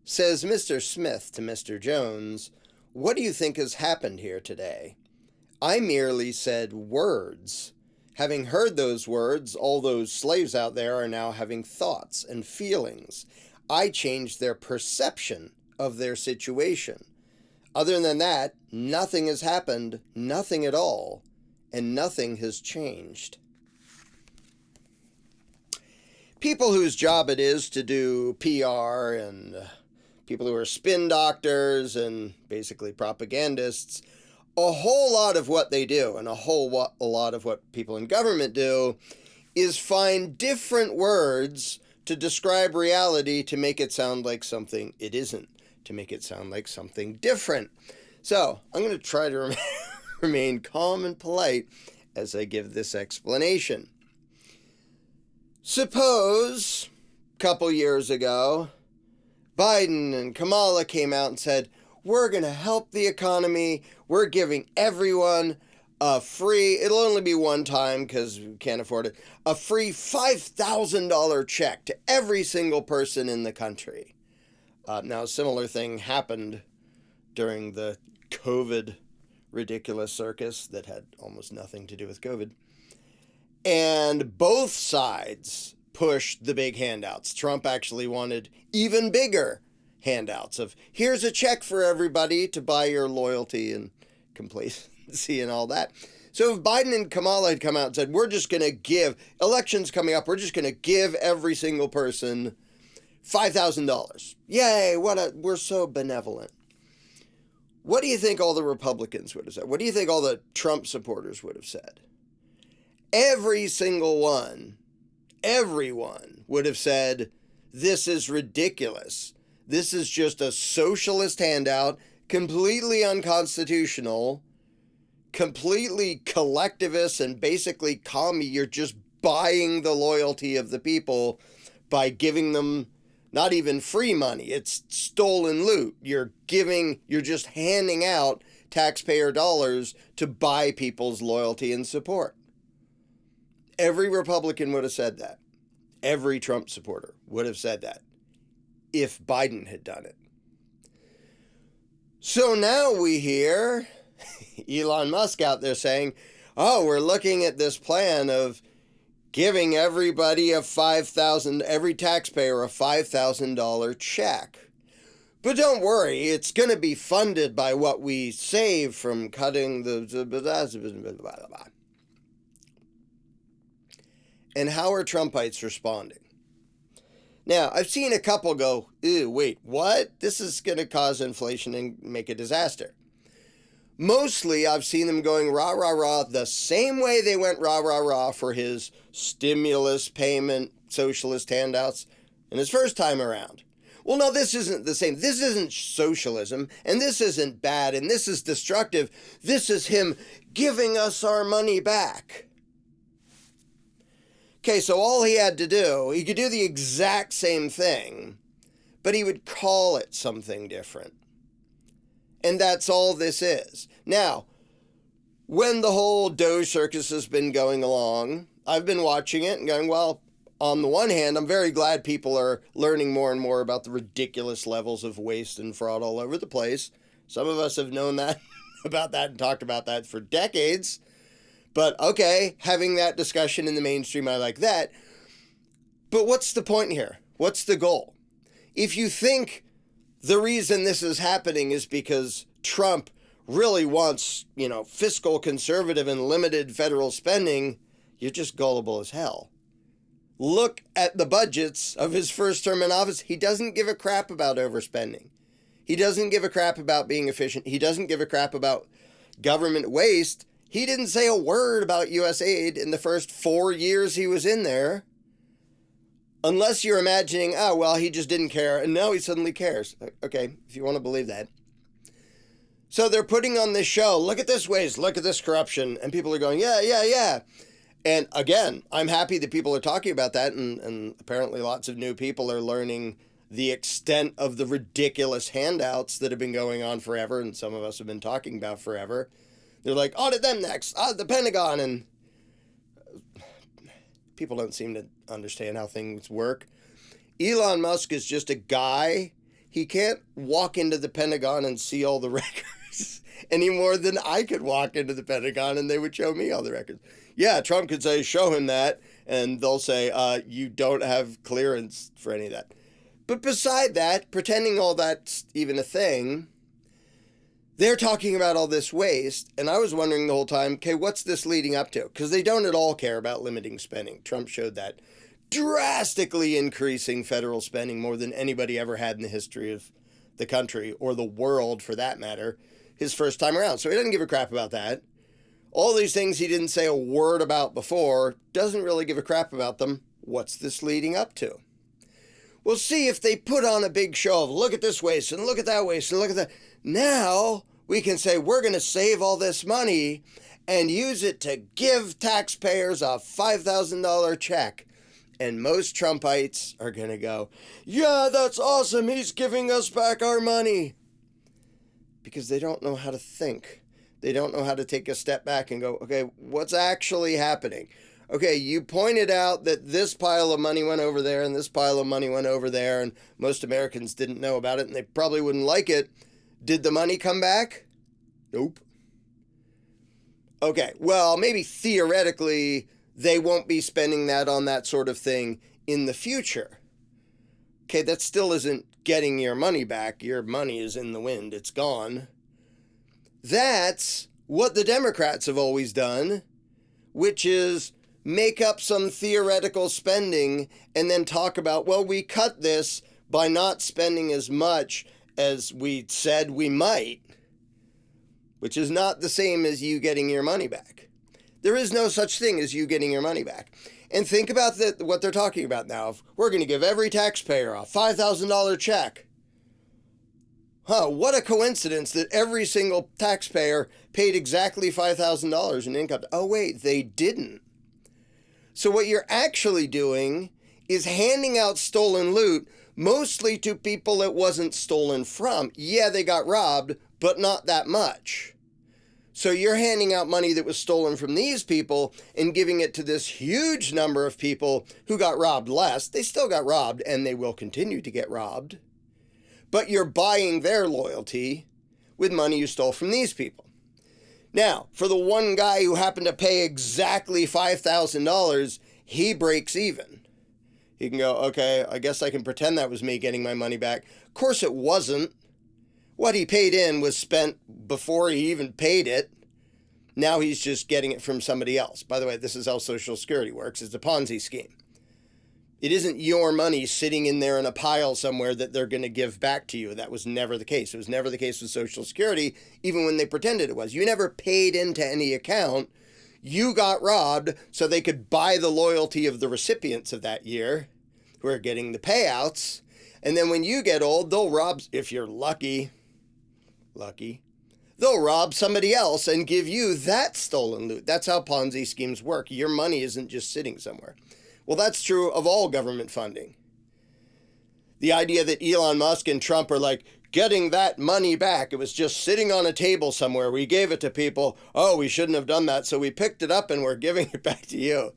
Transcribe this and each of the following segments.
Says Mr. Smith to Mr. Jones, "What do you think has happened here today?" "I merely said words. Having heard those words, all those slaves out there are now having thoughts and feelings. I changed their perception of their situation. Other than that, nothing has happened, nothing at all, and nothing has changed." People whose job it is to do PR and people who are spin doctors and basically propagandists, a whole lot of what they do and a lot of what people in government do is find different words to describe reality to make it sound like something it isn't, to make it sound like something different. So I'm going to try to remain calm and polite as I give this explanation. Suppose a couple years ago, Biden and Kamala came out and said, "We're going to help the economy. We're giving everyone a free," it'll only be one time because we can't afford it, "a free $5,000 check to every single person in the country." Now, a similar thing happened during the COVID ridiculous circus that had almost nothing to do with COVID. And both sides pushed the big handouts. Trump actually wanted even bigger handouts of, here's a check for everybody to buy your loyalty and complacency and all that. So if Biden and Kamala had come out and said, we're just going to give, elections coming up, we're just going to give every single person $5,000. Yay, we're so benevolent. What do you think all the Republicans would have said? What do you think all the Trump supporters would have said? Every single one, everyone would have said, this is ridiculous. This is just a socialist handout, completely unconstitutional, completely collectivist and basically commie. You're just buying the loyalty of the people by giving them not even free money. It's stolen loot. You're just handing out taxpayer dollars to buy people's loyalty and support. Every Republican would have said that. Every Trump supporter would have said that if Biden had done it. So now we hear Elon Musk out there saying, oh, we're looking at this plan of giving everybody every taxpayer a $5,000 check. But don't worry, it's going to be funded by what we save from cutting the... And how are Trumpites responding? Now, I've seen a couple go, ew, wait, what? This is going to cause inflation and make a disaster. Mostly, I've seen them going rah, rah, rah, the same way they went rah, rah, rah for his stimulus payment, socialist handouts in his first time around. Well, no, this isn't the same. This isn't socialism, and this isn't bad, and this is destructive. This is him giving us our money back. Okay, so all he had to do, he could do the exact same thing, but he would call it something different. And that's all this is. Now, when the whole Doge circus has been going along, I've been watching it and going, well, on the one hand, I'm very glad people are learning more and more about the ridiculous levels of waste and fraud all over the place. Some of us have known that about that and talked about that for decades. But okay, having that discussion in the mainstream, I like that. But what's the point here? What's the goal? If you think the reason this is happening is because Trump really wants, fiscal conservative and limited federal spending, you're just gullible as hell. Look at the budgets of his first term in office. He doesn't give a crap about overspending. He doesn't give a crap about being efficient. He doesn't give a crap about government waste. He didn't say a word about U.S. aid in the first 4 years he was in there. Unless you're imagining, oh, well, he just didn't care, and now he suddenly cares. Okay, if you want to believe that. So they're putting on this show, look at this waste, look at this corruption, and people are going, yeah. And again, I'm happy that people are talking about that, and apparently lots of new people are learning the extent of the ridiculous handouts that have been going on forever, and some of us have been talking about forever. They're like, audit them next, the Pentagon, and people don't seem to understand how things work. Elon Musk is just a guy. he can't walk into the Pentagon and see all the records any more than I could walk into the Pentagon and they would show me all the records. Yeah, Trump could say, show him that, and they'll say, you don't have clearance for any of that. But beside that, pretending all that's even a thing, they're talking about all this waste, and I was wondering the whole time, okay, what's this leading up to? Because they don't at all care about limiting spending. Trump showed that, drastically increasing federal spending more than anybody ever had in the history of the country, or the world for that matter, his first time around. So he doesn't give a crap about that. All these things he didn't say a word about before, doesn't really give a crap about them. What's this leading up to? We'll see if they put on a big show of look at this waste and look at that waste and look at that. Now we can say we're going to save all this money and use it to give taxpayers a $5,000 check. And most Trumpites are going to go, yeah, that's awesome. He's giving us back our money. Because they don't know how to think. They don't know how to take a step back and go, okay, what's actually happening? Okay, you pointed out that this pile of money went over there and this pile of money went over there, and most Americans didn't know about it and they probably wouldn't like it. Did the money come back? Nope. Okay, well, maybe theoretically they won't be spending that on that sort of thing in the future. Okay, that still isn't getting your money back. Your money is in the wind. It's gone. That's what the Democrats have always done, which is make up some theoretical spending and then talk about, well, we cut this by not spending as much as we said we might, which is not the same as you getting your money back. There is no such thing as you getting your money back. And think about what they're talking about now. If we're going to give every taxpayer a $5,000 check. What a coincidence that every single taxpayer paid exactly $5,000 in income. Oh, wait, they didn't. So what you're actually doing is handing out stolen loot mostly to people it wasn't stolen from. Yeah, they got robbed, but not that much. So you're handing out money that was stolen from these people and giving it to this huge number of people who got robbed less. They still got robbed, and they will continue to get robbed. But you're buying their loyalty with money you stole from these people. Now, for the one guy who happened to pay exactly $5,000, he breaks even. He can go, okay, I guess I can pretend that was me getting my money back. Of course it wasn't. What he paid in was spent before he even paid it. Now he's just getting it from somebody else. By the way, this is how Social Security works. It's a Ponzi scheme. It isn't your money sitting in there in a pile somewhere that they're going to give back to you. That was never the case. It was never the case with Social Security, even when they pretended it was. You never paid into any account. You got robbed so they could buy the loyalty of the recipients of that year who are getting the payouts. And then when you get old, they'll rob, if you're lucky, they'll rob somebody else and give you that stolen loot. That's how Ponzi schemes work. Your money isn't just sitting somewhere. Well, that's true of all government funding. The idea that Elon Musk and Trump are like getting that money back. It was just sitting on a table somewhere. We gave it to people. Oh, we shouldn't have done that. So we picked it up and we're giving it back to you.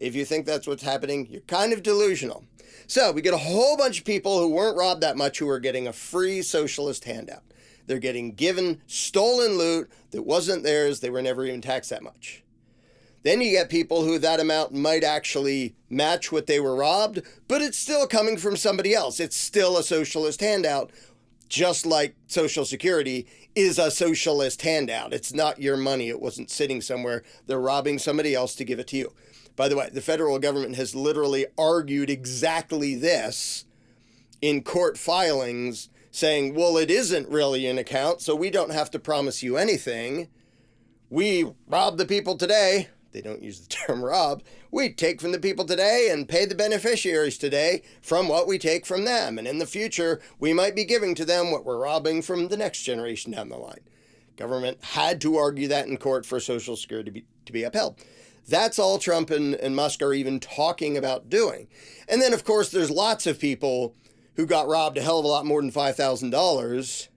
If you think that's what's happening, you're kind of delusional. So we get a whole bunch of people who weren't robbed that much who are getting a free socialist handout. They're getting given stolen loot that wasn't theirs. They were never even taxed that much. Then you get people who that amount might actually match what they were robbed, but it's still coming from somebody else. It's still a socialist handout, just like Social Security is a socialist handout. It's not your money. It wasn't sitting somewhere. They're robbing somebody else to give it to you. By the way, the federal government has literally argued exactly this in court filings, saying, well, it isn't really an account, so we don't have to promise you anything. We robbed the people today. They don't use the term rob. We take from the people today and pay the beneficiaries today from what we take from them. And in the future, we might be giving to them what we're robbing from the next generation down the line. Government had to argue that in court for Social Security to be upheld. That's all Trump and Musk are even talking about doing. And then, of course, there's lots of people who got robbed a hell of a lot more than $5,000.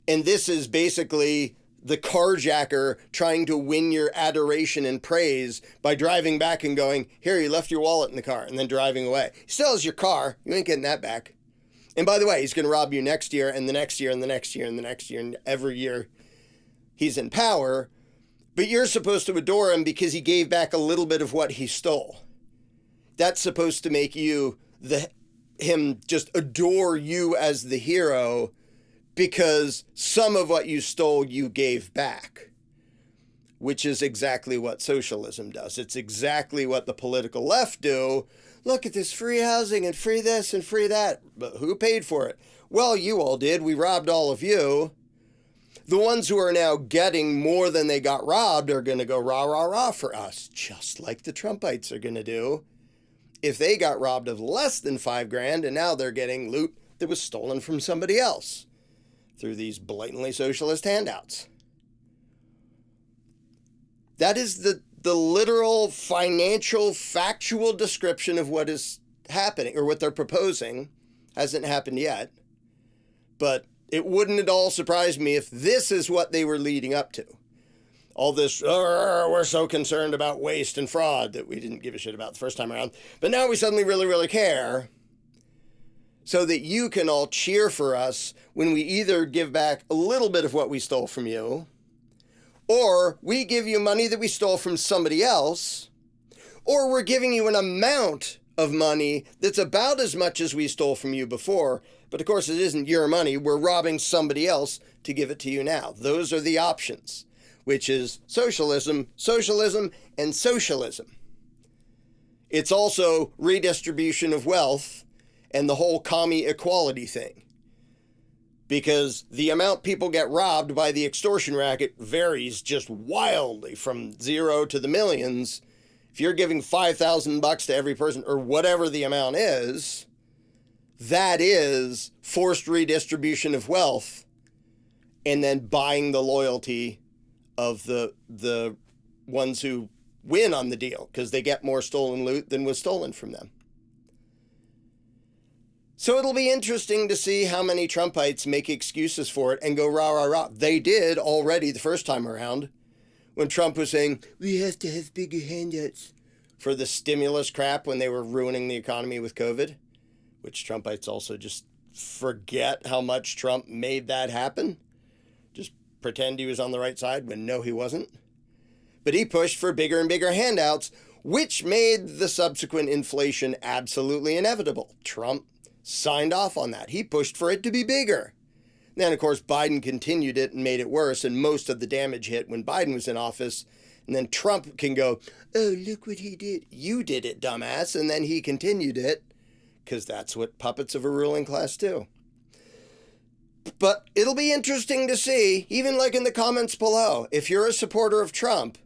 And this is basically the carjacker trying to win your adoration and praise by driving back and going, here, you left your wallet in the car, and then driving away. He still has your car. You ain't getting that back. And by the way, he's going to rob you next year and the next year and the next year and the next year and every year he's in power. But you're supposed to adore him because he gave back a little bit of what he stole. That's supposed to make you him just adore you as the hero because some of what you stole you gave back, which is exactly what socialism does. It's exactly what the political left do. Look at this free housing and free this and free that. But who paid for it? Well, you all did. We robbed all of you. The ones who are now getting more than they got robbed are going to go rah, rah, rah for us, just like the Trumpites are going to do. If they got robbed of less than $5,000 and now they're getting loot that was stolen from somebody else through these blatantly socialist handouts. That is the literal financial factual description of what is happening or what they're proposing. Hasn't happened yet, but it wouldn't at all surprise me if this is what they were leading up to. All this, we're so concerned about waste and fraud that we didn't give a shit about the first time around. But now we suddenly really, really care. So that you can all cheer for us when we either give back a little bit of what we stole from you, or we give you money that we stole from somebody else, or we're giving you an amount of money that's about as much as we stole from you before. But of course, it isn't your money. We're robbing somebody else to give it to you now. Those are the options, which is socialism, socialism, and socialism. It's also redistribution of wealth and the whole commie equality thing. Because the amount people get robbed by the extortion racket varies just wildly from zero to the millions. If you're giving $5,000 to every person or whatever the amount is, that is forced redistribution of wealth and then buying the loyalty of the ones who win on the deal because they get more stolen loot than was stolen from them. So it'll be interesting to see how many Trumpites make excuses for it and go rah, rah, rah. They did already the first time around when Trump was saying, we have to have bigger handouts for the stimulus crap when they were ruining the economy with COVID, which Trumpites also just forget how much Trump made that happen. Just pretend he was on the right side when no, he wasn't. But he pushed for bigger and bigger handouts, which made the subsequent inflation absolutely inevitable. Trump signed off on that. He pushed for it to be bigger. Then, of course, Biden continued it and made it worse, and most of the damage hit when Biden was in office. And then Trump can go, oh, look what he did. You did it, dumbass. And then he continued it, because that's what puppets of a ruling class do. But it'll be interesting to see, even like in the comments below, if you're a supporter of Trump,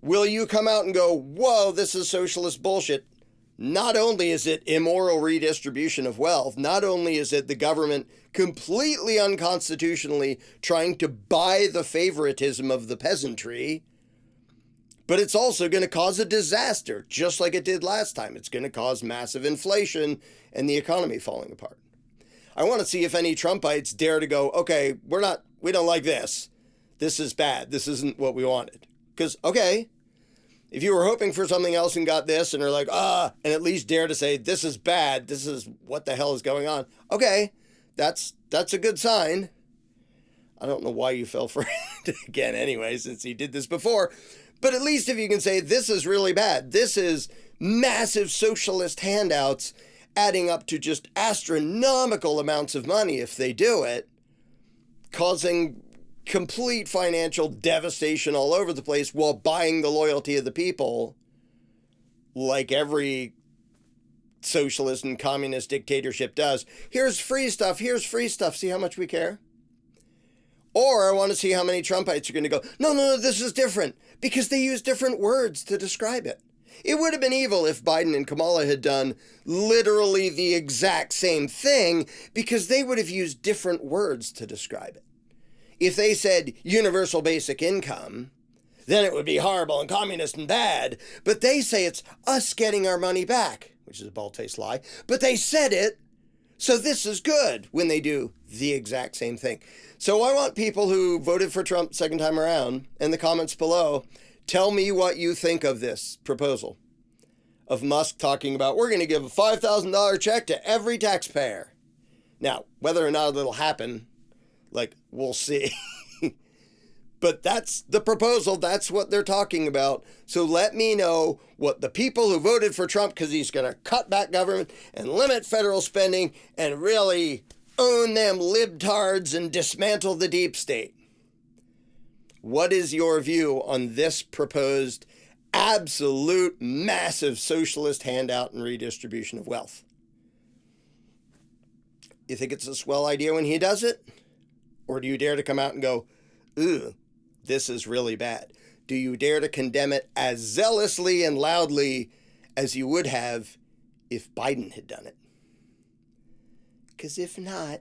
will you come out and go, whoa, this is socialist bullshit? Not only is it immoral redistribution of wealth, not only is it the government completely unconstitutionally trying to buy the favoritism of the peasantry, but it's also going to cause a disaster, just like it did last time. It's going to cause massive inflation and the economy falling apart. I want to see if any Trumpites dare to go, okay, we don't like this. This is bad. This isn't what we wanted. Because, okay, if you were hoping for something else and got this and are like, and at least dare to say, this is bad, this is what the hell is going on. Okay, that's a good sign. I don't know why you fell for it again anyway, since he did this before. But at least if you can say, this is really bad. This is massive socialist handouts adding up to just astronomical amounts of money if they do it, causing complete financial devastation all over the place while buying the loyalty of the people like every socialist and communist dictatorship does. Here's free stuff. See how much we care? Or I want to see how many Trumpites are going to go, no, this is different, because they use different words to describe it. It would have been evil if Biden and Kamala had done literally the exact same thing, because they would have used different words to describe it. If they said universal basic income, then it would be horrible and communist and bad. But they say it's us getting our money back, which is a bald-faced lie. But they said it, so this is good when they do the exact same thing. So I want people who voted for Trump second time around in the comments below, tell me what you think of this proposal of Musk talking about, we're going to give a $5,000 check to every taxpayer. Now, whether or not it'll happen, like, we'll see. But that's the proposal. That's what they're talking about. So let me know what the people who voted for Trump, because he's going to cut back government and limit federal spending and really own them libtards and dismantle the deep state. What is your view on this proposed absolute massive socialist handout and redistribution of wealth? You think it's a swell idea when he does it? Or do you dare to come out and go, "Ugh, this is really bad"? Do you dare to condemn it as zealously and loudly as you would have if Biden had done it? Because if not,